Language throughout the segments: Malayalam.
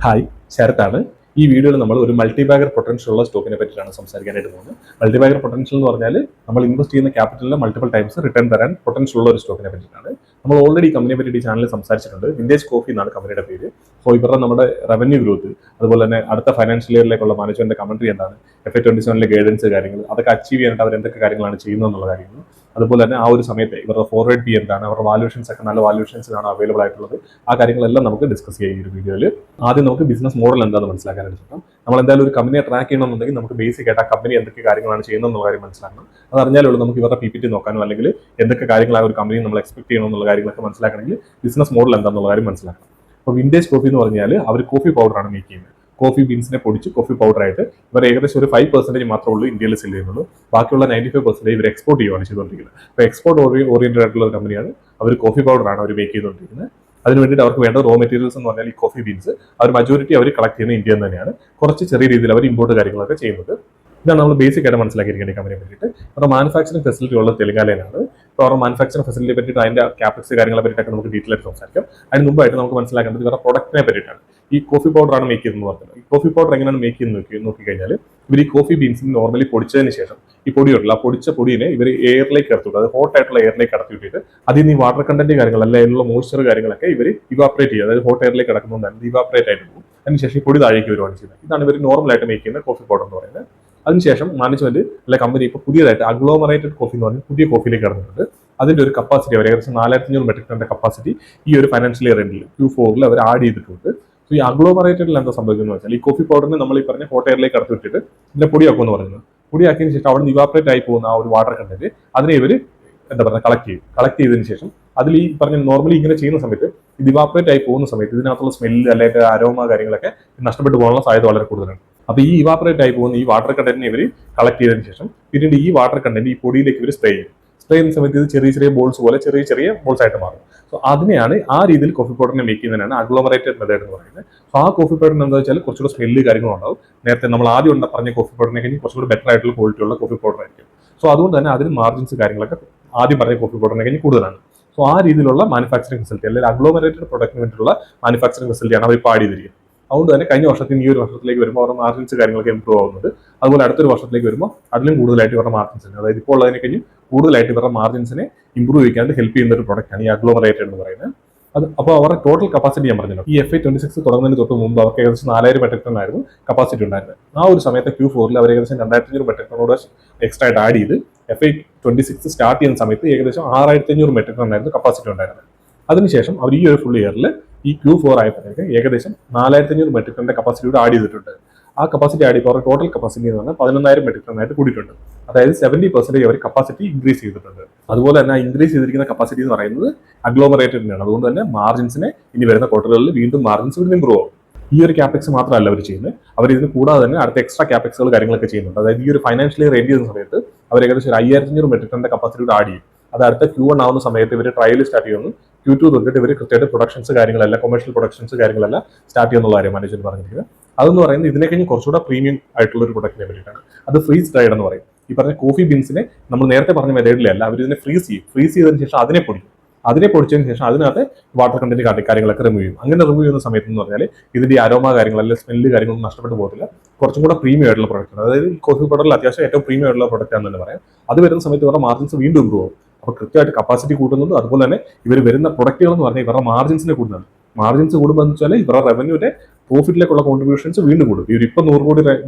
ഹായ്, ശരത്താണ്. ഈ വീഡിയോയിൽ നമ്മൾ ഒരു മൾട്ടിബാഗർ പൊട്ടൻഷ്യൽ ഉള്ള സ്റ്റോക്കിനെ പറ്റിയാണ് സംസാരിക്കാനായിട്ട് പോകുന്നത്. മൾട്ടിബാഗർ പൊട്ടൻഷ്യൽ എന്ന് പറഞ്ഞാൽ നമ്മൾ ഇൻവെസ്റ്റ് ചെയ്യുന്ന ക്യാപിറ്റലിന് മൾട്ടിപ്പിൾ ടൈംസ് റിട്ടേൺ തരാൻ പൊട്ടൻഷ്യൽ ഉള്ള ഒരു സ്റ്റോക്കിനെ പറ്റിയിട്ടാണ്. നമ്മൾ ഓൾറെഡി ഈ കമ്പനിയെ പറ്റി ഈ ചാനലിൽ സംസാരിച്ചിട്ടുണ്ട്. വിന്റേജ് കോഫി എന്നാണ് കമ്പനിയുടെ പേര്. സോ ഇവരുടെ നമ്മുടെ റവന്യൂ ഗ്രോത്ത്, അതുപോലെ തന്നെ അടുത്ത ഫൈനാൻഷ്യൽ ഇയറിലേക്കുള്ള മാനേജ്മെന്റ് കമന്ററി എന്താണ്, FY27 ഗൈഡൻസ് കാര്യങ്ങൾ, അതൊക്കെ അച്ചീവ് ചെയ്യാനായിട്ട് അവർ എന്തൊക്കെ കാര്യങ്ങളാണ് ചെയ്യുന്നത് എന്നുള്ള കാര്യങ്ങൾ, അതുപോലെ തന്നെ ആ ഒരു സമയത്ത് ഇവരുടെ ഫോർവേഡ് പി എന്താണ്, അവരുടെ വാല്യൂഷൻസ് ഒക്കെ നല്ല വാല്യൂഷൻസ് ആണ് അവൈലബിൾ ആയിട്ടുള്ളത്. ആ കാര്യങ്ങളെല്ലാം നമുക്ക് ഡിസ്കസ് ചെയ്യാം ഈ ഒരു വീഡിയോയിൽ. ആദ്യം നമുക്ക് ബിസിനസ് മോഡൽ എന്താണെന്ന് മനസ്സിലാക്കാനായിട്ട് നോക്കാം. നമ്മൾ എന്തായാലും ഒരു കമ്പനിയെ ട്രാക്ക് ചെയ്യണമെന്നുണ്ടെങ്കിൽ നമുക്ക് ബേസിക് ആയിട്ട് ആ കമ്പനി എന്തൊക്കെ കാര്യങ്ങളാണ് ചെയ്യുന്നത് എന്നുള്ള കാര്യം മനസ്സിലാക്കണം. അത് അറിഞ്ഞാലുള്ളൂ നമുക്ക് ഇവരുടെ PPT നോക്കാനോ അല്ലെങ്കിൽ എന്തൊക്കെ കാര്യങ്ങളാണ് ഒരു കമ്പനി നമ്മൾ എക്സ്പെക്ട് ചെയ്യണം എന്നുള്ള കാര്യങ്ങളൊക്കെ മനസ്സിലാക്കണമെങ്കിൽ ബിസിനസ് മോഡൽ എന്താണെന്നുള്ള കാര്യം മനസ്സിലാക്കണം. അപ്പോൾ വിന്റേജ് കോഫി എന്ന് പറഞ്ഞാൽ അവർ കോഫി പൗഡറാണ് മേക്ക് ചെയ്യുന്നത്. കോഫി ബീൻസിനെ പൊടിച്ച് കോഫി പൗഡറായിട്ട് ഇവർ ഏകദേശം ഒരു 5% മാത്രമേ ഉള്ളൂ ഇന്ത്യയിൽ സെല് ചെയ്യുന്നുള്ളൂ. ബാക്കിയുള്ള 95% ഇവർ എക്സ്പോർട്ട് ചെയ്യുകയാണ് ചെയ്തുകൊണ്ടിരിക്കുന്നത്. അപ്പോൾ എക്സ്പോർട്ട് ഓറിയന്റഡ് ആയിട്ടുള്ള ഒരു കമ്പനിയാണ്. അവർ കോഫി പൗഡറാണ് അവർ മേക്ക് ചെയ്തുകൊണ്ടിരിക്കുന്നത്. അതിന് വേണ്ടിയിട്ട് അവർക്ക് വേണ്ട റോ മെറ്റീരിയൽസ് എന്ന് പറഞ്ഞാൽ ഈ കോഫി ബീൻസ് അവർ മജോറിറ്റി അവർ കളക്ട് ചെയ്യുന്ന ഇന്ത്യയിൽ തന്നെയാണ്. കുറച്ച് ചെറിയ രീതിയിൽ അവർ ഇമ്പോർട്ട് കാര്യങ്ങളൊക്കെ ചെയ്യുന്നത്. ഇതാണ് നമ്മൾ ബേസിക് ആയിട്ട് മനസ്സിലാക്കിയിരിക്കേണ്ട ഈ കമ്പനിയെ പറ്റിയിട്ട്. അവരുടെ മാനുഫാക്ചറിംഗ് ഫെസിലിറ്റി ഉള്ളത് തെലങ്കാനയിലാണ്. അപ്പോൾ അവരുടെ മാനുഫാക്ചറിംഗ് ഫെസിലിറ്റിയെ പറ്റിയിട്ട് അതിന്റെ ക്യാപെക്സ് കാര്യങ്ങളെ പറ്റിയിട്ടൊക്കെ നമുക്ക് ഡീറ്റെയിൽ ആയിട്ട് സംസാരിക്കാം. അതിന് മുമ്പായിട്ട് നമുക്ക് മനസ്സിലാക്കേണ്ടത് ഇവരുടെ പ്രൊഡക്റ്റിനെ പറ്റിയിട്ടാണ്. ഈ കോഫി പൗഡറാണ് മേക്ക് ചെയ്യുന്നത് പറഞ്ഞത്. ഈ കോഫി പൗഡർ എങ്ങനെയാണ് മേക്ക് ചെയ്യുന്നത് നോക്കിക്കഴിഞ്ഞാൽ ഇവർ ഈ കോഫി ബീൻസിന് നോർമലി പൊടിച്ചതിന് ശേഷം ഈ പൊടിയുണ്ടല്ലോ, ആ പൊടിച്ച പൊടിയെ ഇവർ എയറിലേക്ക് കടത്തിവിട്ട്, അത് ഹോട്ട് ആയിട്ടുള്ള എയറിലേക്ക് കടത്തി വിട്ടിട്ട് അതിൽ നിന്ന് ഈ വാട്ടർ കണ്ടന്റ് കാര്യങ്ങൾ അല്ല അതിനുള്ള മോയ്സ്ചർ കാര്യങ്ങളൊക്കെ ഇവർ ഇവാപ്പറേറ്റ് ചെയ്യുക. അതായത് ഹോട്ട് എയറിലേക്ക് കിടക്കുന്നതുകൊണ്ട് ഇവാപ്പറേറ്റ് ആയിട്ട് പോകും. അതിനുശേഷം ഈ പൊടി താഴേക്ക് വരുവാണ് ചെയ്യുന്നത്. ഇതാണ് ഇവർ നോർമലായിട്ട് മേക്ക് ചെയ്യുന്ന കോഫി പൗഡർ എന്ന് പറയുന്നത്. അതിനുശേഷം മാനേജ്മെന്റ് അല്ലെ കമ്പനി ഇപ്പോൾ പുതിയതായിട്ട് അഗ്ലോമറേറ്റഡ് കോഫി എന്ന് പറഞ്ഞ പുതിയ കോഫിയിലേക്ക് കടന്നിട്ടുണ്ട്. അതിന്റെ ഒരു കപ്പാസിറ്റി അവർ ഏകദേശം 4500 മെട്രിക് ടണ്ണിന്റെ കപ്പാസിറ്റി ഈ ഒരു ഫൈനാൻഷ്യൽ ഇയർ എൻഡിൽ Q4 അവർ ആഡ് ചെയ്തിട്ടുണ്ട്. സോ ഈ അഗ്ലോമറേറ്റഡിൽ എന്താ സംഭവിക്കുന്നത് വെച്ചാൽ ഈ കോഫി പൗഡറിനെ നമ്മൾ ഈ പറഞ്ഞ ഹോട്ട് എയറിലേക്ക് കടത്തി വിട്ടിട്ട് ഇതിന്റെ പൊടിയാക്കും എന്ന് പറയുന്നത്. പൊടിയാക്കിയതിന് ശേഷം അവിടെ നിന്ന് ഇവാപ്പറേറ്റ് ആയി പോകുന്ന ആ ഒരു വാട്ടർ കണ്ടന്റ് അതിനെ ഇവർ എന്താ പറയുക കളക്ട് ചെയ്തതിന് ശേഷം അതിൽ ഈ പറഞ്ഞ നോർമലി ഇങ്ങനെ ചെയ്യുന്ന സമയത്ത് ഇത് ഇവാപ്പറേറ്റ് ആയി പോകുന്ന സമയത്ത് ഇതിനകത്തുള്ള സ്മെല്ല് അല്ലെങ്കിൽ അരോമ കാര്യങ്ങളൊക്കെ നഷ്ടപ്പെട്ടു പോകാനുള്ള സാധ്യത വളരെ കൂടുതലാണ്. അപ്പൊ ഈ ഇവാപ്പറേറ്റ് ആയി പോകുന്ന ഈ വാട്ടർ കണ്ടന്റിനെ ഇവർ കളക്ട് ചെയ്തതിന് ശേഷം പിന്നീട് ഈ വാട്ടർ കണ്ടന്റ് ഈ പൊടിയിലേക്ക് ഇവർ സ്പ്രേ ചെയ്യും. സ്പ്രേ ചെയ്യുന്ന സമയത്ത് ഇത് ചെറിയ ചെറിയ ബോൾസ് പോലെ ചെറിയ ബോൾസ് ആയിട്ട് മാറും. സോ അതിനെയാണ് ആ രീതിയിൽ കോഫി പൗഡറിനെ മേക്ക് ചെയ്യുന്നതിനാണ് അഗ്ലോമറേറ്റഡ് മെത്തേഡ് എന്ന് പറയുന്നത്. സോ ആ കോഫി പൗഡറിന് എന്താ വെച്ചാൽ കുറച്ചുകൂടെ സ്മെല്ല് കാര്യങ്ങളുണ്ടാവും. നേരത്തെ നമ്മൾ ആദ്യം പറഞ്ഞ കോഫി പൗഡറിനെ കഴിഞ്ഞ് കുറച്ചുകൂടി ബെറ്റർ ആയിട്ടുള്ള ക്വാളിറ്റി ഉള്ള കോഫി പൗഡർ ആയിരിക്കും. സോ അതുകൊണ്ട് തന്നെ അതിന് മാർജിൻസ് കാര്യങ്ങളൊക്കെ ആദ്യം പറഞ്ഞ കോഫി പൗഡറിനെ കഴിഞ്ഞ് കൂടുതലാണ്. സോ ആ രീതിയിലുള്ള മാനുഫാക്ചറിംഗ് ഫെസിലിറ്റി അല്ലെങ്കിൽ അഗ്ലോമറേറ്റഡ് പ്രൊഡക്റ്റിന് വേണ്ടിയിട്ടുള്ള മാനുഫാക്ചറിംഗ് ഫെസിലിറ്റിയാണ് അവർ ഇപ്പോൾ ആഡ് ചെയ്തിരിക്കുന്നത്. അതുകൊണ്ട് തന്നെ കഴിഞ്ഞ വർഷത്തിൽ ഈ ഒരു വർഷത്തിലേക്ക് വരുമ്പോൾ അവരുടെ മാർജിൻസ് കാര്യങ്ങളൊക്കെ ഇമ്പ്രൂവ് ആവുന്നത്. അതുപോലെ അടുത്തൊരു വർഷത്തിലേക്ക് വരുമ്പോൾ അതിലും കൂടുതലായിട്ട് ഇവരുടെ മാർജിൻസിന്, അതായത് ഇപ്പോൾ ഉള്ളതിനെ കഴിഞ്ഞ് കൂടുതലായിട്ട് ഇവരുടെ മാർജിൻസിനെ ഇമ്പ്രൂവ് ചെയ്യാണ്ട് ഹെൽപ്പ് ചെയ്യുന്ന ഒരു പ്രൊഡക്റ്റാണ് ഈ അഗ്ലോമറേറ്റഡ് എന്ന് പറയുന്നത്. അത് അപ്പോൾ അവരുടെ ടോട്ടൽ കപ്പാസിറ്റി ഞാൻ പറഞ്ഞല്ലോ, ഈ FY26 തുടങ്ങുന്നതിന് തൊട്ട് മുമ്പ് അവർക്ക് ഏകദേശം 4000 മെട്രിക് ടൺ ആയിരുന്നു കപ്പാസിറ്റി ഉണ്ടായിരുന്നത്. ആ ഒരു സമയത്ത് Q4 അവർ ഏകദേശം 2500 മെട്രിക് ടണ്ണോട് എക്സ്ട്രാ ആയിട്ട് ആഡ് ചെയ്ത് FY26 സ്റ്റാർട്ട് ചെയ്യുന്ന സമയത്ത് ഏകദേശം 6500 മെട്രിക് ടൺ ആയിരുന്നു കപ്പാസിറ്റി ഉണ്ടായിരുന്നത്. അതിനുശേഷം അവർ ഈ ഒരു ഫുൾ ഇയറിൽ ഈ Q4 ആയപ്പോഴേക്ക് ഏകദേശം 4500 മെട്രിക് ടണ്ണിന്റെ കപ്പാസിറ്റിയോട് ആഡ് ചെയ്തിട്ടുണ്ട്. ആ കപ്പാസിറ്റി ആഡ് ചെയ്യുമ്പോൾ ടോട്ടൽ കപ്പാസിറ്റി എന്ന് പറഞ്ഞാൽ 11000 മെട്രിക് ടൺ ആയിട്ട് കൂടിയിട്ടുണ്ട്. അതായത് 70% അവർ കപ്പാസിറ്റി ഇൻക്രീസ് ചെയ്തിട്ടുണ്ട്. അതുപോലെ തന്നെ ഇൻക്രീസ് ചെയ്തിരിക്കുന്ന കപ്പാസിറ്റി എന്ന് പറയുന്നത് അഗ്ലോമറേറ്റഡിനാണ്. അതുകൊണ്ട് തന്നെ മാർജിൻസിനെ ഇനി വരുന്ന ക്വാർട്ടറുകളിൽ വീണ്ടും മാർജിൻസ് വീണ്ടും ഇമ്പ്രൂവ് ആവും. ഈ ഒരു ക്യാപെക്സ് മാത്രമല്ല അവർ ചെയ്യുന്നത്, അവർ ഇതിന് കൂടാതെ തന്നെ അടുത്ത എക്സ്ട്രാ ക്യാപെക്സുകൾ കാര്യങ്ങളൊക്കെ ചെയ്യുന്നുണ്ട്. അതായത് ഈ ഒരു ഫൈനാൻഷ്യൽ ഇയർ എൻഡ് ചെയ്യുന്ന സമയത്ത് അവർ ഏകദേശം 5500 മെട്രിക് ടണ്ണിന്റെ കപ്പാസിറ്റിയോട് ആഡ് ചെയ്യും. അത് അടുത്ത Q1 ആവുന്ന സമയത്ത് ഇവർ ട്രയൽ സ്റ്റാർട്ട് ചെയ്യുന്നു. Q2 തൊട്ടിട്ട് ഇവർ കൃത്യമായിട്ട് പ്രൊഡക്ഷൻസ് കാര്യങ്ങളെല്ലാം കൊമേഴ്ഷ്യൽ പ്രൊഡക്ഷൻസ് കാര്യങ്ങളെല്ലാം സ്റ്റാർട്ട് ചെയ്യുന്നുള്ള കാര്യം മാനേജ്മെന്റ് പറഞ്ഞിരിക്കുന്നത്. അതെന്ന് പറയുന്നത് ഇതിനെ കഴിഞ്ഞ് കുറച്ചുകൂടെ പ്രീമിയം ആയിട്ടുള്ള ഒരു പ്രൊഡക്റ്റിനെ പറ്റിയിട്ടാണ്. അത് ഫ്രീസ് ഡ്രൈഡ് എന്ന് പറയും. ഈ പറഞ്ഞ കോഫി ബീൻസിനെ നമ്മൾ നേരത്തെ പറഞ്ഞ മെത്തേഡിലല്ല, അവർ ഇതിനെ ഫ്രീസ് ചെയ്തതിന് ശേഷം അതിനെ പൊടിച്ചതിന് ശേഷം അതിനകത്ത് വാട്ടർ കണ്ടന്റ് കാര്യങ്ങളൊക്കെ റിമൂവ് ചെയ്യും. അങ്ങനെ റിമൂവ് ചെയ്യുന്ന സമയത്ത് എന്ന് പറഞ്ഞാൽ ഇതിന്റെ അരോമ കാര്യങ്ങൾ അല്ലെങ്കിൽ സ്മെല്ല് കാര്യങ്ങളൊന്നും നഷ്ടപ്പെട്ടു പോകത്തില്ല. കുറച്ചും കൂടെ പ്രീമിയം ആയിട്ടുള്ള പ്രൊഡക്റ്റ്, അതായത് ഈ കോഫി പൗഡറിൽ അത്യാവശ്യം ഏറ്റവും പ്രീമിയം ആയിട്ടുള്ള പ്രൊഡക്റ്റ് ആണെന്ന് തന്നെ പറയാം. അത് വരുന്ന സമയത്ത് ഇവരുടെ മാർജിൻസ് വീണ്ടും ഇമ്പ്രൂവ് ആവും. അപ്പോൾ കൃത്യമായിട്ട് കപ്പാസിറ്റി കൂട്ടുന്നുണ്ട്. അതുപോലെ തന്നെ ഇവർ വരുന്ന പ്രൊഡക്റ്റുകൾ എന്ന് പറഞ്ഞാൽ ഇവരുടെ മാർജിൻസിനെ കൂടുന്നുണ്ട്. മാർജിൻസ് കൂടുമ്പോൾ എന്ന് വെച്ചാൽ ഇവരുടെ റവന്യൂന്റെ പ്രോഫിറ്റിലേക്കുള്ള കോൺട്രിബ്യൂഷൻസ് വീണ്ടും കൂടും. ഇവർ ഇപ്പോൾ 100 കോടി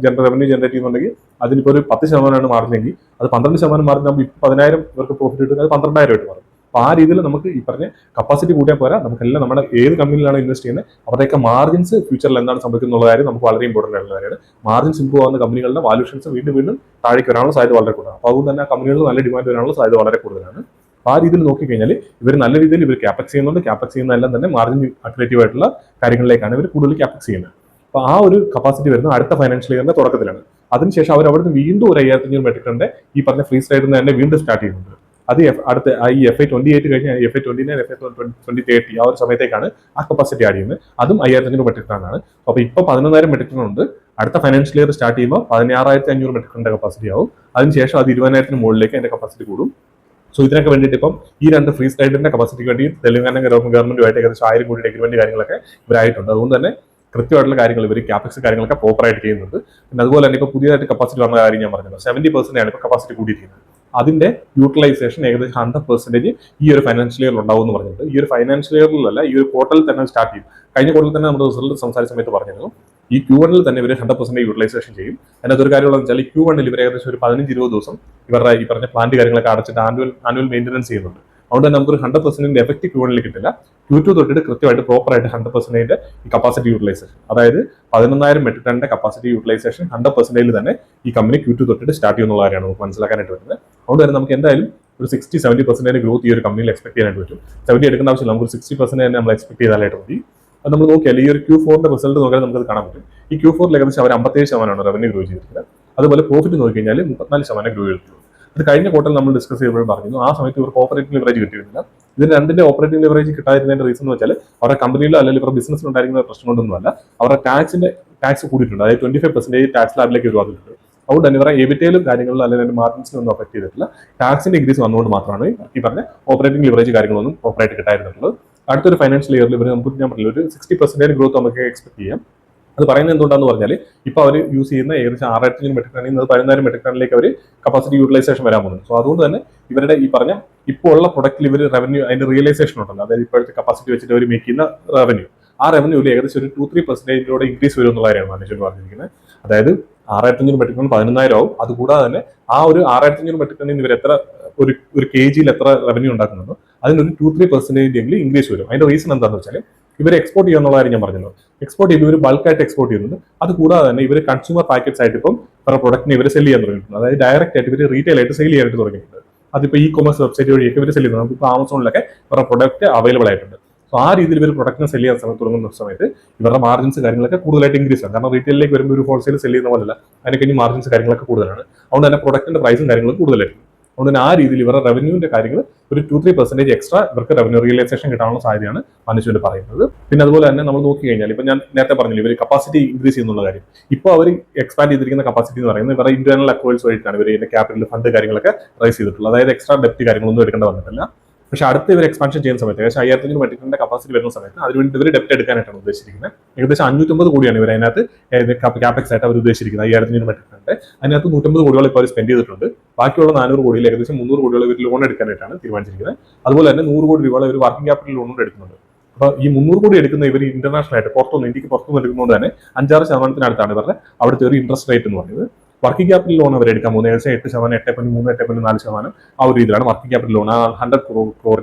റവന്യൂ ജനറേറ്റ് ചെയ്യുന്നുണ്ടെങ്കിൽ അതിനിപ്പോൾ ഒരു 10% മാർജിനെങ്കിൽ അത് 12% മാർജിൻ ആകുമ്പോൾ ഇപ്പോൾ 10,000 ഇവർക്ക് പ്രോഫിറ്റ് കിട്ടുന്നത് അത് 12,000 ആയിട്ട് മാറും. അപ്പോൾ ആ രീതിയിൽ നമുക്ക് ഈ പറഞ്ഞ കപ്പാസിറ്റി കൂട്ടിയാൽ പോരാ, നമുക്കെല്ലാം നമ്മുടെ ഏത് കമ്പനിയിലാണ് ഇൻവെസ്റ്റ് ചെയ്യുന്നത് അവരുടെയൊക്കെ മാർജിൻസ് ഫ്യൂച്ചറിൽ എന്താണ് സംഭവിക്കുന്നത് എന്നുള്ള കാര്യം നമുക്ക് വളരെ ഇമ്പോർട്ടൻ്റ് ആയിട്ടുള്ള കാര്യമാണ്. മാർജിൻസ് ഇമ്പ്രൂവ് ആവുന്ന കമ്പനികളുടെ വാല്യൂഷൻസ് വീണ്ടും താഴേക്ക് വരാനുള്ള സാധ്യത വളരെ കൂടുതലാണ്. അപ്പോൾ അതുകൊണ്ട് തന്നെ ആ കമ്പനികളിൽ നല്ല ഡിമാൻഡ് വരാനുള്ള സാധ്യത വളരെ കൂടുതലാണ്. അപ്പോൾ ആ രീതിയിൽ നോക്കിക്കഴിഞ്ഞാൽ ഇവർ നല്ല രീതിയിൽ ഇവർ ക്യാപെക്സ് ചെയ്യുന്നുണ്ട്. ക്യാപെക്സ് ചെയ്യുന്നതെല്ലാം തന്നെ മാർജിൻ അക്രിയേറ്റീവ് ആയിട്ടുള്ള കാര്യങ്ങളിലേക്കാണ് ഇവർ കൂടുതൽ ക്യാപെക്സ് ചെയ്യുന്നത്. അപ്പോൾ ആ ഒരു കപ്പാസിറ്റി വരുന്നത് അടുത്ത ഫൈനാൻഷ്യൽ ഇയറിന്റെ തുടക്കത്തിലാണ്. അതിനുശേഷം അവർ അവിടുന്ന് വീണ്ടും ഒരു 5500 മെട്രിക് ടണ്ണിന്റെ ഈ പറഞ്ഞ ഫ്രീസ് റൈഡിൽ നിന്ന് തന്നെ വീണ്ടും സ്റ്റാർട്ട് ചെയ്യുന്നുണ്ട്. അത് അടുത്ത ഈ FY28 കഴിഞ്ഞ് FY29 FY2030 ആ ഒരു സമയത്തേക്കാണ് ആ കപ്പാസിറ്റി ആഡ് ചെയ്യുന്നത്. അതും 5500 മെട്രിക് ടൺ ആണ്. അപ്പോൾ ഇപ്പോൾ 11,000 മെട്രിക് ടൺ ഉണ്ട്. അടുത്ത ഫൈനാൻഷ്യൽ ഇയർ സ്റ്റാർട്ട് ചെയ്യുമ്പോൾ 16,500 മെട്രിക് ടണ്ണിന്റെ കപ്പാസിറ്റി ആവും. അതിനുശേഷം അത് 20,000 മുകളിലേക്ക് അതിന്റെ കപ്പാസിറ്റി കൂടും. സോ ഇതിനൊക്കെ വേണ്ടിയിട്ട് ഇപ്പം ഈ രണ്ട് ഫ്രീസ് റൈഡിന്റെ കപ്പാസിറ്റിക്ക് വേണ്ടി തെലങ്കാന ഗവൺമെന്റുമായിട്ട് ഏകദേശം 1000 കോടിയുടെ എഗ്രിമെന്റ് കാര്യങ്ങളൊക്കെ ഇവരായിട്ടുണ്ട്. അതുകൊണ്ട് തന്നെ കൃത്യമായിട്ടുള്ള കാര്യങ്ങൾ ഇവർ ക്യാപെക്സ് കാര്യങ്ങളൊക്കെ പ്രോപ്പറായിട്ട് ചെയ്യുന്നുണ്ട്. പിന്നെ അതുപോലെ തന്നെ ഇപ്പോൾ പുതിയതായിട്ട് കപ്പാസിറ്റി വന്ന കാര്യം ഞാൻ പറഞ്ഞല്ലോ, 70% ആണ് ഇപ്പോൾ കപ്പാസിറ്റി കൂടിയിരിക്കുന്നത്. അതിന്റെ യൂട്ടിലൈസേഷൻ ഏകദേശം 100% ഈ ഒരു ഫൈനാൻഷ്യൽ ഇയറിൽ ഉണ്ടാവും എന്ന് പറഞ്ഞിട്ടുണ്ട്. ഈ ഒരു ഫൈനാൻഷ്യൽ ഇയറിലല്ല, ഈ ഒരു ക്വാർട്ടറിൽ തന്നെ സ്റ്റാർട്ട് ചെയ്യും. കഴിഞ്ഞ ക്വാർട്ടറിൽ തന്നെ നമ്മുടെ റിസൾട്ട് സംസാരിച്ച സമയത്ത് പറഞ്ഞിരുന്നു ഈ Q1 തന്നെ ഇവർ 100% യൂട്ടിലൈസേഷൻ ചെയ്യും. അതിനകത്ത് ഒരു കാര്യമുള്ളത് വെച്ചാൽ ഈ Q1 ഇവർ ഏകദേശം ഒരു 15-20 ദിവസം ഇവരുടെ ഈ പറഞ്ഞ പ്ലാന്റ് കാര്യങ്ങളൊക്കെ അടച്ചിട്ട് ആനുവൽ മെയിൻ്റനൻസ് ചെയ്യുന്നുണ്ട്. അതുകൊണ്ട് തന്നെ നമുക്കൊരു 100% എഫക്റ്റ് Q1 കിട്ടില്ല. Q2 തൊട്ടിട്ട് കൃത്യമായിട്ട് പ്രോപ്പറായിട്ട് 100% ഈ കപ്പാസിറ്റി യൂട്ടിലൈസേഷൻ, അതായത് 11,000 മെട്രിക് ടണ്ണിന്റെ കപ്പാസിറ്റി യൂട്ടിലൈസേഷൻ 100% തന്നെ ഈ കമ്പനി Q2 തൊട്ടിട്ട് സ്റ്റാർട്ട് ചെയ്യുന്നുള്ള കാര്യമാണ് നമുക്ക് മനസ്സിലാക്കാനായിട്ട് വരുന്നത്. അതുകൊണ്ട് തന്നെ നമുക്ക് എന്തായാലും ഒരു 60-70% ഗ്രോത്ത് ഈ ഒരു കമ്പനിയിൽ എക്സ്പെക്ട് ചെയ്യാനായിട്ട് പറ്റും. 70 എടുക്കേണ്ട ആവശ്യമില്ല, നമുക്ക് 60% തന്നെ നമ്മൾ എക്സ്പെക്ട് ചെയ്താലായിട്ട് മതി. അത് നമ്മൾ നോക്കിയാൽ ഈ ഒരു Q4 റിസൾട്ട് നോക്കിയാൽ നമുക്കത് കാണാൻ പറ്റും. ഈ Q4 ഏകദേശം അവർ 57% റവന്യൂ ഗ്രോ ചെയ്തിരിക്കുന്നത്. അതുപോലെ പ്രോഫിറ്റ് നോക്കിക്കഴിഞ്ഞാൽ 34% ഗ്രോ ചെയ്തിട്ടുള്ളൂ. അത് കഴിഞ്ഞ ക്വാർട്ടറിൽ നമ്മൾ ഡിസ്കസ് ചെയ്യുമ്പോൾ പറഞ്ഞു ആ സമയത്ത് ഇവർക്ക് ഓപ്പറേറ്റിംഗ് ലിവറേജ് കിട്ടിയിരുന്നില്ല. ഇതിന് രണ്ടിന്റെ ഓപ്പറേറ്റിംഗ് ലിവറേജ് കിട്ടാതിരുന്നതിന്റെ റീസൺ എന്ന് വെച്ചാൽ അവരുടെ കമ്പനിയിലോ അല്ലെങ്കിൽ ഇവരുടെ ബിസിനസ്സിൽ ഉണ്ടായിരിക്കുന്ന പ്രശ്നം കൊണ്ടൊന്നുമല്ല, അവരുടെ ടാക്സ് കൂടിയിട്ടുണ്ട്. അതായത് 25% ടാക്സ് ലാബിലേക്ക് ഒരു വന്നിട്ടുണ്ട്. അതുകൊണ്ട് തന്നെ ഇവരുടെ എബിറ്റയിലും കാര്യങ്ങളിലും അല്ലെങ്കിൽ മാർജിൻസിനും ഒന്നും അഫക്ട് ചെയ്തിട്ടില്ല. ടാക്സിന്റെ ഇൻക്രീസ് വന്നുകൊണ്ട് മാത്രമാണ് ഈ പറഞ്ഞ ഓപ്പറേറ്റിംഗ് ലിവറേജ് കാര്യങ്ങളൊന്നും പ്രോപ്പറായിട്ട് കിട്ടായിരുന്നുള്ളത്. അടുത്തൊരു ഫൈനാൻഷ്യൽ ഇയറിൽ ഇവർ നമുക്ക് ഞാൻ പറഞ്ഞില്ല ഒരു 60% ഗ്രോത്ത് നമുക്ക് എക്സ്പെക്ട് ചെയ്യാം. അത് പറയുന്നത് എന്തുകൊണ്ടാന്ന് പറഞ്ഞാൽ ഇപ്പോൾ അവർ യൂസ് ചെയ്യുന്ന ഏകദേശം 6,500 മെട്രിക് ടണ്ണിൽ നിന്ന് 14,000 മെട്രിക് ടണ്ണിലേക്ക് അവർ കപ്പാസിറ്റി യൂട്ടിലൈസേഷൻ വരാൻ പോകുന്നത്. സോ അതുകൊണ്ട് തന്നെ ഇവരുടെ ഈ പറഞ്ഞ ഇപ്പോൾ ഉള്ള പ്രൊഡക്റ്റിൽ ഇവർ റവന്യൂ അതിന്റെ റിയലൈസേഷൻ ഉണ്ടല്ലോ, അതായത് ഇപ്പോഴത്തെ കപ്പാസിറ്റി വെച്ചിട്ട് അവർ മേക്ക് ചെയ്യുന്ന റവന്യൂ, ആ റവന്യൂവിൽ ഏകദേശം ഒരു 2-3% ഇൻക്രീസ് വരും എന്നുള്ള കാര്യമാണ് മാനേജ്മെന്റ് പറഞ്ഞിരിക്കുന്നത്. അതായത് 6,500 മെട്രിക് ടൺ 11,000 ആവും. അതുകൂടാതെ തന്നെ ആ ഒരു 6,500 മെട്രിക് ടണ്ണിൽ ഇവർ എത്ര ഒരു kg എത്ര റവന്യൂ ഉണ്ടാക്കുന്നുണ്ടോ അതിനൊരു 2-3% എങ്കിലും ഇൻക്രീസ് വരും. അതിന്റെ റീസൺ എന്താണെന്ന് വെച്ചാൽ ഇവർ എക്സ്പോർട്ട് ചെയ്യുന്നുള്ള കാര്യം ഞാൻ പറഞ്ഞല്ലോ. എക്സ്പോർട്ട് ചെയ്ത് ഇവർ ബൾക്കായിട്ട് എക്സ്പോർട്ട് ചെയ്യുന്നുണ്ട്. അത് കൂടാതെ തന്നെ ഇവർ കൺസ്യൂമർ പാക്കറ്റ്സ് ആയിട്ട് ഇപ്പം ഇവരുടെ പ്രൊഡക്റ്റിനെ ഇവർ സെല് ചെയ്യാൻ തുടങ്ങിയിട്ടുണ്ട്. അതായത് ഡയറക്റ്റ് ആയിട്ട് ഇവർ റീറ്റെയിൽ ആയിട്ട് സെയിൽ ചെയ്യാനായിട്ട് തുടങ്ങിയിട്ടുണ്ട്. അതിപ്പോൾ ഇ-കൊമേഴ്സ് വെബ്സൈറ്റ് വഴിയൊക്കെ ഇവർ സെല് ചെയ്യുന്നത്. നമുക്കിപ്പോൾ ആമസോണിലൊക്കെ ഇവരുടെ പ്രൊഡക്റ്റ് അവൈലബിൾ ആയിട്ടുണ്ട്. സോ ആ രീതിയിൽ ഇവർ പ്രൊഡക്റ്റിനെ സെല് ചെയ്യാൻ തുടങ്ങുന്ന സമയത്ത് ഇവരുടെ മാർജിൻസ് കാര്യങ്ങളൊക്കെ കൂടുതലായിട്ട് ഇൻക്രീസ് ആണ്. കാരണം റീറ്റെയിലേക്ക് വരുമ്പോൾ ഒരു ഹോൾസെയിൽ സെല് ചെയ്യുന്ന പോലല്ല, അതിനൊക്കെ ഇനി മാർജിൻസ് കാര്യങ്ങളൊക്കെ കൂടുതലാണ്. അതുകൊണ്ട് തന്നെ പ്രൊഡക്റ്റിന്റെ പ്രൈസും കാര്യങ്ങളും കൂടുതലായിരിക്കും. അതുകൊണ്ട് തന്നെ ആ രീതിയിൽ ഇവരുടെ റവന്യൂവിന്റെ കാര്യങ്ങൾ ഒരു 2-3% എക്സ്ട്രാ ഇവർക്ക് റവന്യൂ റിയലൈസേഷൻ കിട്ടാനുള്ള സാധ്യതയാണ് മാനേജ്മെന്റ് പറയുന്നത്. പിന്നെ അതുപോലെ തന്നെ നമ്മൾ നോക്കി കഴിഞ്ഞാൽ ഇപ്പൊ ഞാൻ നേരത്തെ പറഞ്ഞില്ല ഇവർ കപ്പാസിറ്റി ഇൻക്രീസ് ചെയ്യുന്നുള്ള കാര്യം. ഇപ്പോൾ അവർ എക്സ്പാൻഡ് ചെയ്തിരിക്കുന്ന കപ്പാസിറ്റി എന്ന് പറയുന്നത് ഇവരുടെ ഇന്റേണൽ അക്വയൽസ് വഴിയിട്ടാണ് ഇവർ ഇതിന്റെ ക്യാപിറ്റൽ ഫണ്ട് കാര്യങ്ങളൊക്കെ റൈസ് ചെയ്തിട്ടുള്ളത്. അതായത് എക്സ്ട്രാ ഡെപ്റ്റ് കാര്യങ്ങളൊന്നും എടുക്കേണ്ട വന്നിട്ടില്ല. പക്ഷെ അടുത്ത് ഇവർ എക്സ്പാൻഷൻ ചെയ്യുന്ന സമയത്ത് ഏകദേശം 5,500 മെട്രിക് ടണ്ണിന്റെ കപ്പാസിറ്റി വരുന്ന സമയത്ത് അതിനുവേണ്ടി ഇവർ ഡെപ്റ്റ് എടുക്കാനായിട്ടാണ് ഉദ്ദേശിച്ചിരിക്കുന്നത്. ഏകദേശം 550 കോടിയാണ് ഇവർ അതിനകത്ത് ക്യാപെക്സ് ആയിട്ട് അവർ ഉദ്ദേശിച്ചിരിക്കുന്നത്. 5,500 മെട്രിക് ടണ്ണിന്റെ അതിനകത്ത് 150 കോടിയോളം ഇപ്പോൾ അവർ സ്പെൻഡ് ചെയ്തിട്ടുണ്ട്. ബാക്കിയുള്ള 400 കോടിയിൽ ഏകദേശം 300 കോടിയോളം ഇവർ ലോൺ എടുക്കാനായിട്ടാണ് തീരുമാനിച്ചിരിക്കുന്നത്. അതുപോലെ തന്നെ 100 കോടി രൂപ ഇവർ വർക്കിംഗ് ക്യാപിറ്റൽ ലോൺ എടുക്കുന്നുണ്ട്. അപ്പോൾ ഈ 300 കോടി എടുക്കുന്ന ഇവർ ഇന്റർനാഷണൽ ആയിട്ട് പുറത്തുനിന്ന് ഇന്ത്യക്ക് പുറത്തുനിന്ന് എടുക്കുന്നതുകൊണ്ട് തന്നെ 5-6% ഇവരുടെ അവിടുത്തെ ഒരു ഇൻട്രസ്റ്റ് റേറ്റ് എന്ന് പറയുന്നത്. വർക്കിംഗ് ക്യാപിറ്റൽ ലോൺ അവർ എടുക്കാൻ പോകുന്നത് ഏകദേശം 8%, 8.3, 8.4% ആ ഒരു രീതിയിലാണ് working capital loan 100 crore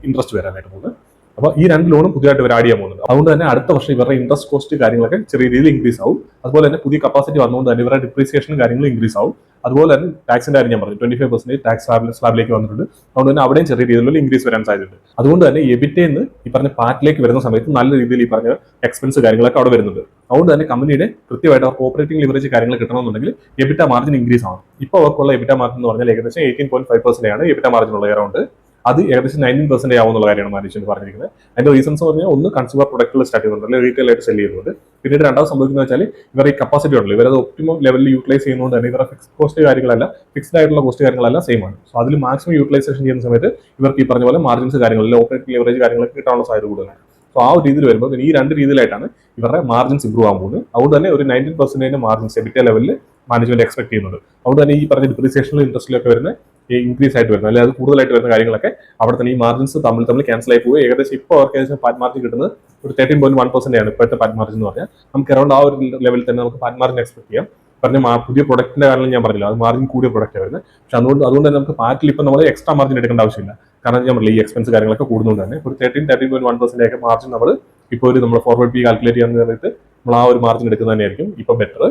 interest വരാനായിട്ട് പോകുന്നത്. അപ്പോൾ ഈ 2 ലോണും പുതിയതായിട്ട് ഇവർ ആഡ് ചെയ്യാൻ പോകുന്നത്. അതുകൊണ്ട് തന്നെ അടുത്ത വർഷം ഇവരുടെ ഇൻട്രസ്റ്റ് കോസ്റ്റ് കാര്യങ്ങളൊക്കെ ചെറിയ രീതിയിൽ ഇൻക്രീസ് ആവും. അതുപോലെ തന്നെ പുതിയ കപ്പാസിറ്റി വന്നുകൊണ്ട് തന്നെ ഇവരുടെ ഡിപ്രീസിയേഷനും കാര്യങ്ങളും ഇൻക്രീസ് ആവും. അതുപോലെ തന്നെ ടാക്സിന്റെ കാര്യം ഞാൻ പറഞ്ഞു 25% ടാക്സ് സ്ലാബിലേക്ക് വന്നിട്ടുണ്ട്. അതുകൊണ്ട് തന്നെ അവിടെയും ചെറിയ രീതിയിലുള്ള ഇൻക്രീസ് വരാൻ സാധ്യതയുണ്ട്. അതുകൊണ്ട് തന്നെ എബിറ്റയിൽ ഈ പറഞ്ഞ പാറ്റിലേക്ക് വരുന്ന സമയത്ത് നല്ല രീതിയിൽ ഈ പറഞ്ഞ എക്സ്പെൻസ് കാര്യങ്ങളൊക്കെ അവിടെ വരുന്നുണ്ട്. അതുകൊണ്ട് തന്നെ കമ്പനിയുടെ കൃത്യമായിട്ട് അവർക്ക് ഓപ്പറേറ്റിംഗ് ലിവറേജ് കാര്യങ്ങൾ കിട്ടണമെന്നുണ്ടെങ്കിൽ എബിറ്റ മാർജിൻ ഇൻക്രീസ് ആവും. ഇപ്പോൾ അവർക്കുള്ള എബിറ്റ മാർജിൻ എന്ന് പറഞ്ഞാൽ ഏകദേശം 18.5% ആണ് എബിറ്റ മാർജിൻ ഉള്ള എറൗണ്ട്. അത് ഏകദേശം 19% ആവുന്നുള്ള കാര്യമാണ് മാനേജ്മെന്റ് പറഞ്ഞിരിക്കുന്നത്. അതിന്റെ റീസൺസ് പറഞ്ഞാൽ ഒന്ന് കൺസ്യൂമർ പ്രൊഡക്റ്റുകൾ സ്റ്റാർട്ട് ചെയ്യുന്നുണ്ട്, അല്ലെങ്കിൽ റീറ്റെയിൽ ആയിട്ട് സെല് ചെയ്യുന്നുണ്ട്. പിന്നീട് രണ്ടാമത് സംഭവിക്കുന്നത് വെച്ചാൽ ഇവർ ഈ കപ്പാസിറ്റി ഉണ്ടല്ലോ ഇവരത് ഒപ്റ്റിമം ലെവലിൽ യൂട്ടിലൈസ് ചെയ്യുന്നതുകൊണ്ട് തന്നെ ഇവരുടെ ഫിക്സ്ഡ് കോസ്റ്റ് കാര്യങ്ങളല്ല, ഫിക്സ്ഡ് ആയിട്ടുള്ള കോസ്റ്റ് കാര്യങ്ങളെല്ലാം സെയിം ആണ്. സോ അതിൽ മാക്സിമം യൂട്ടിലൈസേഷൻ ചെയ്യുന്ന സമയത്ത് ഇവർക്ക് ഈ പറഞ്ഞ പോലെ മാർജിൻസ് കാര്യങ്ങളിൽ ഓപ്പറേറ്റിംഗ് ലെവറേജ് കാര്യങ്ങളൊക്കെ കിട്ടാനുള്ള സാധ്യത കൂടുതലാണ്. സോ ആ ഒരു രീതിയിൽ വരുമ്പോൾ ഈ 2 രീതിയിലായിട്ടാണ് ഇവരുടെ മാർജിൻസ് ഇമ്പ്രൂവ് ആകാൻ പോകുന്നത്. അതുകൊണ്ട് തന്നെ ഒരു 19% മാർജിൻസ് എബിറ്റ ലെവലിൽ മാനേജ്മെന്റ് എക്സ്പെക്ട് ചെയ്യുന്നുണ്ട്. അതുകൊണ്ട് തന്നെ ഈ പറഞ്ഞ ഡിപ്രീസിയേഷനിലും ഇൻട്രസ്റ്റിലൊക്കെ വരുന്ന ഈ ഇൻക്രീസ് ആയിട്ട് വരുന്നത് അല്ലെങ്കിൽ അത് കൂടുതലായിട്ട് വരുന്ന കാര്യങ്ങളൊക്കെ അവിടെ തന്നെ ഈ മാർജിൻസ് തമ്മിൽ ക്യാൻസൽ ആയി പോകുക. ഏകദേശം ഇപ്പോൾ അവർക്ക് ഏകദേശം പാറ്റ് മാർജിൻ കിട്ടുന്നത് ഒരു 13.1% ആണ് ഇപ്പോഴത്തെ പാറ്റ് മാർജിൻ എന്ന് പറഞ്ഞാൽ. നമുക്ക് അറൗണ്ട് ആ ഒരു ലെവലിൽ തന്നെ നമുക്ക് പാറ്റ് മാർജിൻ എക്സ്പെക്ട് ചെയ്യാം. പറഞ്ഞ പുതിയ പ്രൊഡക്റ്റിന്റെ കാരണം ഞാൻ പറഞ്ഞില്ല, അത് മാർജിൻ കൂടിയ പ്രൊഡക്റ്റ് വരുന്നത്. പക്ഷെ അതുകൊണ്ട് തന്നെ നമുക്ക് പാറ്റിൽ ഇപ്പം നമ്മൾ എക്സ്ട്രാ മാർജിൻ എടുക്കേണ്ട ആവശ്യമില്ല. കാരണം ഞാൻ പറഞ്ഞില്ല ഈ എക്സ്പെൻസ് കാര്യങ്ങളൊക്കെ കൂടുന്നതുകൊണ്ട് തന്നെ ഒരു 13.1% മാർജിൻ നമ്മൾ ഇപ്പോൾ ഒരു നമ്മൾ ഫോർവേഡ് പി കാൽക്കുലേറ്റ് ചെയ്യുന്ന സമയത്ത് നമ്മൾ ആ ഒരു മാർജിൻ എടുക്കുന്നത് തന്നെയായിരിക്കും ഇപ്പം ബെറ്റർ.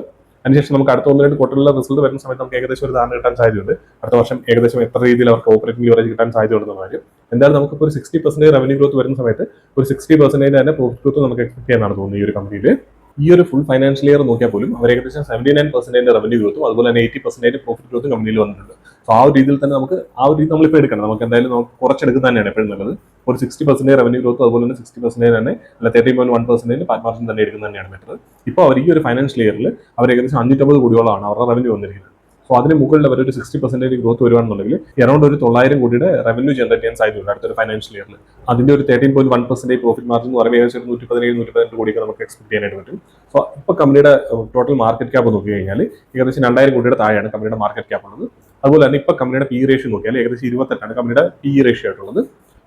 അതിനുശേഷം നമുക്ക് അടുത്ത 1-2 ക്വാർട്ടറിലെ റിസൾട്ട് വരുന്ന സമയത്ത് നമുക്ക് ഏകദേശം ഒരു ധാരണ കിട്ടാൻ സാധ്യതയുണ്ട്. അടുത്ത വർഷം ഏകദേശം എത്ര രീതിയിൽ അവർക്ക് ഓപ്പറേറ്റിംഗ് ലിവറേജ് കിട്ടാൻ സാധ്യതയുണ്ടെന്ന കാര്യം. എന്തായാലും നമുക്കിപ്പോൾ ഒരു 60% റവന്യൂ ഗ്രോത്ത് വരുന്ന സമയത്ത് ഒരു 60% തന്നെ പ്രോഫിറ്റ് ഗ്രോത്ത് നമുക്ക് എക്സ്പെക്ട് ചെയ്യാനാണ് തോന്നുന്നത് ഈ ഒരു കമ്പനിയിൽ. ഈ ഒരു ഫുൾ ഫൈനാൻഷ്യൽ ഇയർ നോക്കിയാൽ പോലും അവർ ഏകദേശം 79% റവന്യൂ ഗ്രോത്തും അതുപോലെ തന്നെ 80% പ്രോഫിറ്റ് ഗ്രോത്തും കമ്പനിയിൽ വന്നിട്ടുണ്ട്. സോ ആ ഒരു രീതിയിൽ തന്നെ നമുക്ക് ആ ഒരു രീതി നമ്മളിപ്പോൾ എടുക്കണം. നമുക്ക് എന്തായാലും നമുക്ക് കുറച്ചെടുക്കുന്നത് തന്നെയാണ് എപ്പോഴും നല്ലത്. ഒരു 60% റവന്യൂ ഗ്രോത്തും അതുപോലെ തന്നെ 60% തന്നെ അല്ല 13.1% പാറ്റ് മാർജിൻ തന്നെ എടുക്കുന്നത് തന്നെയാണ് ബെറ്റർ. ഇപ്പോൾ അവർ ഈ ഒരു ഫൈനാൻഷ്യൽ ഇയറിൽ അവർ ഏകദേശം 550 കോടിയോളമാണ് അവരുടെ റവന്യൂ വന്നിരിക്കുന്നത്. സോ അതിന് മുകളിൽ അവർ ഒരു 60% ഗ്രോത്ത് വരുവാണെന്നുണ്ടെങ്കിൽ അറൗണ്ട് ഒരു 900 കോടിയുടെ റവന്യൂ ജനറേറ്റ് ചെയ്യാൻ സാധ്യതയുണ്ട് അടുത്തൊരു ഫൈനാൻഷ്യൽ ഇയറിൽ. അതിന്റെ ഒരു 13.1% പ്രോഫിറ്റ് മാർജിൻ എന്ന് പറയുമ്പോൾ ഏകദേശം 117-118 കോടിയൊക്കെ നമുക്ക് എക്സ്പെക്ട് ചെയ്യാനായിട്ട് പറ്റും. സോ ഇപ്പൊ കമ്പനിയുടെ ടോട്ടൽ മാർക്കറ്റ് ക്യാപ്പ് നോക്കി കഴിഞ്ഞാൽ ഏകദേശം 2000 കോടിയുടെ താഴെയാണ് കമ്പനിയുടെ മാർക്കറ്റ് ക്യാപ്പ് ഉള്ളത്. അതുപോലെ തന്നെ ഇപ്പൊ കമ്പനിയുടെ പി റേഷ്യോ നോക്കിയാൽ ഏകദേശം 28 കമ്പനിയുടെ പി റേഷ്യോ ആയിട്ടുള്ളത്.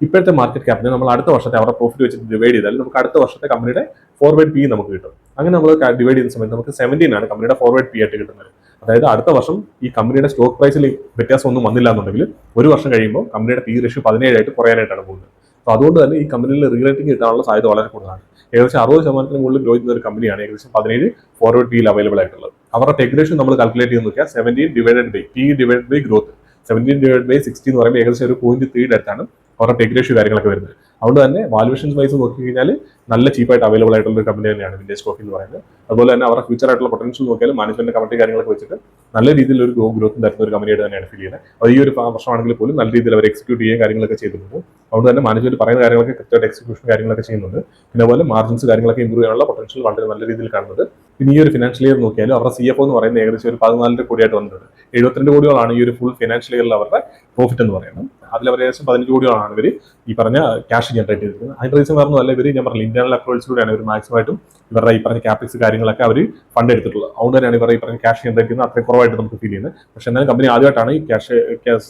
ഇപ്പോഴത്തെ മാർക്കറ്റ് ക്യാപ്പിനെ നമ്മൾ അടുത്ത വർഷത്തെ അവരുടെ പ്രോഫിറ്റ് വെച്ച് ഡിവൈഡ് ചെയ്താൽ നമുക്ക് അടുത്ത വർഷത്തെ കമ്പനിയുടെ ഫോർവേഡ് പി നമുക്ക് കിട്ടും. അങ്ങനെ നമ്മൾ ഡിവൈഡ് ചെയ്യുന്ന സമയത്ത് നമുക്ക് 17 കമ്പനിയുടെ ഫോർവേഡ് പി ആയിട്ട് കിട്ടുന്നത്. അതായത് അടുത്ത വർഷം ഈ കമ്പനിയുടെ സ്റ്റോക്ക് പ്രൈസിൽ വ്യത്യാസം ഒന്നും വന്നില്ല എന്നുണ്ടെങ്കിൽ ഒരു വർഷം കഴിയുമ്പോൾ കമ്പനിയുടെ പി റേഷ്യോ 17 ആയിട്ട് കുറയാനായിട്ടാണ് പോകുന്നത്. അപ്പോൾ അതുകൊണ്ട് തന്നെ ഈ കമ്പനിയിൽ റീറേറ്റിംഗ് കിട്ടാനുള്ള സാധ്യത വളരെ കൂടുതലാണ്. ഏകദേശം 60% കൂടുതൽ ഗ്രോ ചെയ്യുന്ന ഒരു കമ്പനിയാണ് ഏകദേശം 17 ഫോർവേഡ് പിയിൽ അവൈലബിൾ ആയിട്ടുള്ളത്. അവരുടെ ടെക് റേഷ്യോ നമ്മൾ കാൽക്കുലേറ്റ് ചെയ്ത് നോക്കിയാൽ 17 divided by P divide by growth 17 divide by 60 എന്ന് പറയുമ്പോൾ ഏകദേശം ഒരു 0.3 അടുത്താണ് അവരുടെ ടെക് റേഷ്യോ കാര്യങ്ങളൊക്കെ വരുന്നത്. അതുകൊണ്ട് തന്നെ വാല്യൂഷൻസ് വൈസ് നോക്കി കഴിഞ്ഞാൽ നല്ല ചീപ്പായിട്ട് അവൈലബിൾ ആയിട്ടുള്ള ഒരു കമ്പനി തന്നെയാണ് വിന്റേജ് സ്റ്റോക്ക് എന്ന് പറയുന്നത്. അതുപോലെ തന്നെ അവരുടെ ഫ്യൂച്ചർ ആയിട്ടുള്ള പൊട്ടൻഷ്യൽ നോക്കിയാൽ മാനേജ്മെന്റ് കമ്മിറ്റി കാര്യങ്ങളൊക്കെ വെച്ചിട്ട് നല്ല രീതിയിൽ ഒരു ഗ്രോത്ത് തരുന്ന ഒരു കമ്പനിയായിട്ട് തന്നെയാണ് ഫീൽ ചെയ്യുന്നത്. അത് ഈ ഒരു വർഷമാണെങ്കിൽ പോലും നല്ല രീതിയിൽ അവർ എക്സിക്യൂട്ട് ചെയ്യുകയും കാര്യങ്ങളൊക്കെ ചെയ്തിട്ടുണ്ട്. അതുകൊണ്ട് തന്നെ മാനേജ്മെന്റ് പറയുന്ന കാര്യങ്ങളൊക്കെ കൃത്യമായിട്ട് എക്സിക്യൂഷൻ കാര്യങ്ങളൊക്കെ ചെയ്യുന്നുണ്ട്. പിന്നെ അതുപോലെ മാർജിൻസ് കാര്യങ്ങളൊക്കെ ഇമ്പ്രൂവ് ചെയ്യാനുള്ള പൊട്ടൻഷ്യൽ വളരെ നല്ല രീതിയിൽ കാണുന്നത്. പിന്നെ ഈ ഒരു ഫിനാൻഷ്യൽ ഇയർ നോക്കിയാലും അവരുടെ CFO എന്ന് പറയുന്നത് ഏകദേശം ഒരു 14 കോടിയായിട്ട് വന്നിട്ടുണ്ട്. 72 കോടിയോളാണ് ഈ ഒരു ഫുൾ ഫിനാൻഷ്യൽ ഇയറിൽ അവരുടെ പ്രോഫിറ്റ് എന്ന് പറയുന്നത്. അതിൽ അവർ ഏകദേശം 15 കോടിയോളാണ് ഇവർ ഈ പറഞ്ഞ ക്യാഷ് ജനറേറ്റ് ചെയ്തിരിക്കുന്നത്. അതിന്റെ റീസൺ പറഞ്ഞതല്ല, ഇവർ ഞാൻ പറഞ്ഞ ഇന്റേണൽ അക്രോൾസിലൂടെയാണ് ഇവർ മാക്സിമമായിട്ടും ഇവരുടെ ഈ പറഞ്ഞ ക്യാപിക്സ് കാര്യങ്ങളൊക്കെ അവർ ഫണ്ട് എടുത്തിട്ടുള്ളത്. അതുകൊണ്ട് തന്നെയാണ് ഇവർ ഈ പറഞ്ഞ ക്യാഷ് ജനറേറ്റ് ചെയ്യുന്നത് അത്രയും കുറവായിട്ട് നമുക്ക് ഫീൽ ചെയ്യുന്നത്. പക്ഷേ എന്നാലും കമ്പനി ആദ്യമായിട്ടാണ് ഈ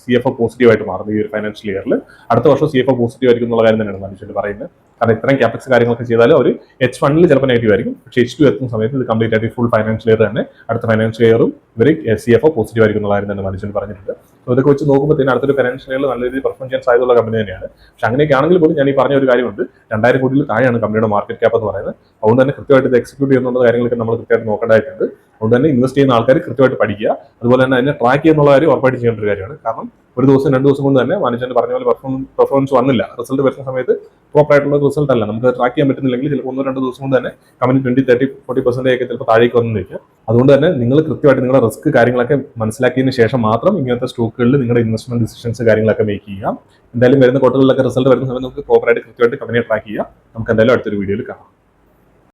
CFO പോസിറ്റീവായിട്ട് മാറുന്നത് ഈ ഒരു ഫൈനാൻഷ്യൽ ഇയറിൽ. അടുത്ത വർഷം CFO പോസിറ്റീവ് ആയിരിക്കും എന്നുള്ള കാര്യം തന്നെയാണ് മനുഷ്യർ പറയുന്നത്. കാരണം ഇത്രയും ക്യാപിക്സ് കാര്യങ്ങളൊക്കെ ചെയ്താലും അവർ H1 ചിലപ്പോൾ നെഗറ്റീവ് ആയിരിക്കും. പക്ഷേ H2 എത്തുന്ന സമയത്ത് ഇത് കംപ്ലീറ്റ് ആയിട്ട് ഫുൾ ഫൈനാൻഷ്യൽ ഇയർ തന്നെ അടുത്ത ഫൈനാൻഷ്യൽ ഇയറും ഇവർ CFO പോസിറ്റീവ് ആയിരിക്കും എന്നുള്ള കാര്യം തന്നെ മനുഷ്യൻ പറഞ്ഞിട്ടുണ്ട്. സോ ഇതൊക്കെ വെച്ച് നോക്കുമ്പോൾ തന്നെ അടുത്തൊരു ഫൈനാൻഷ്യൽ ഇയറിൽ നല്ല രീതിയിൽ പെർഫോം ചെയ്യാൻ സാധ്യതയുള്ള കമ്പനി തന്നെയാണ്. പക്ഷെ അങ്ങനെയൊക്കെ ആണെങ്കിൽ പോലും ഞാൻ ഈ പറഞ്ഞ ഒരു കാര്യമുണ്ട്, 2000 കോടിയിൽ താഴെയാണ് കമ്പനിയുടെ മാർക്കറ്റ് ക്യാപ്പ് എന്ന് പറയുന്നത്. അതുകൊണ്ട് തന്നെ കൃത്യമായിട്ട് ഇത് എക്സിക്യൂട്ട് ചെയ്യുന്നുള്ള കാര്യങ്ങളൊക്കെ നമ്മൾ കൃത്യമായിട്ട് നോക്കേണ്ടതായിട്ടുണ്ട്. അതുകൊണ്ട് തന്നെ ഇൻവെസ്റ്റ് ചെയ്യുന്ന ആൾക്കാർ കൃത്യമായിട്ട് പഠിക്കുക. അതുപോലെ തന്നെ അതിനെ ട്രാക്ക് ചെയ്യുന്നുള്ള കാര്യം ഉറപ്പായിട്ട് ചെയ്യേണ്ട ഒരു കാര്യമാണ്. കാരണം ഒരു ദിവസം 2 ദിവസം കൊണ്ട് തന്നെ മാനേജ്മെന്റ് പറഞ്ഞ പോലെ പെർഫോമൻസ് വന്നില്ല, റിസൾട്ട് വരുന്ന സമയത്ത് പ്രോപ്പർ ആയിട്ടുള്ള റിസൾട്ട് അല്ല, നമുക്ക് ട്രാക്ക് ചെയ്യാൻ പറ്റുന്നില്ലെങ്കിൽ ചിലപ്പോൾ 1-2 ദിവസം കൊണ്ട് തന്നെ കമ്പനി 20-30-40% ഒക്കെ ചിലപ്പോൾ താഴേക്ക് വന്നിരിക്കുക. അതുകൊണ്ട് തന്നെ നിങ്ങൾ കൃത്യമായിട്ട് നിങ്ങളുടെ റിസ്ക് കാര്യങ്ങളൊക്കെ മനസ്സിലാക്കിയതിന് ശേഷം മാത്രം ഇങ്ങനത്തെ സ്റ്റോക്കുകളിൽ നിങ്ങളുടെ ഇൻവെസ്റ്റ്മെന്റ് ഡിസിഷൻസ് കാര്യങ്ങളൊക്കെ മേക്ക് ചെയ്യുക. എന്തായാലും വരുന്ന ക്വാർട്ടറിലൊക്കെ റിസൾട്ട് വരുന്ന സമയത്ത് നമുക്ക് പ്രോപ്പറായിട്ട് കൃത്യമായിട്ട് കമ്പനിയെ ട്രാക്ക് ചെയ്യുക. നമുക്ക് എന്തായാലും അടുത്തൊരു വീഡിയോയിൽ കാണാം.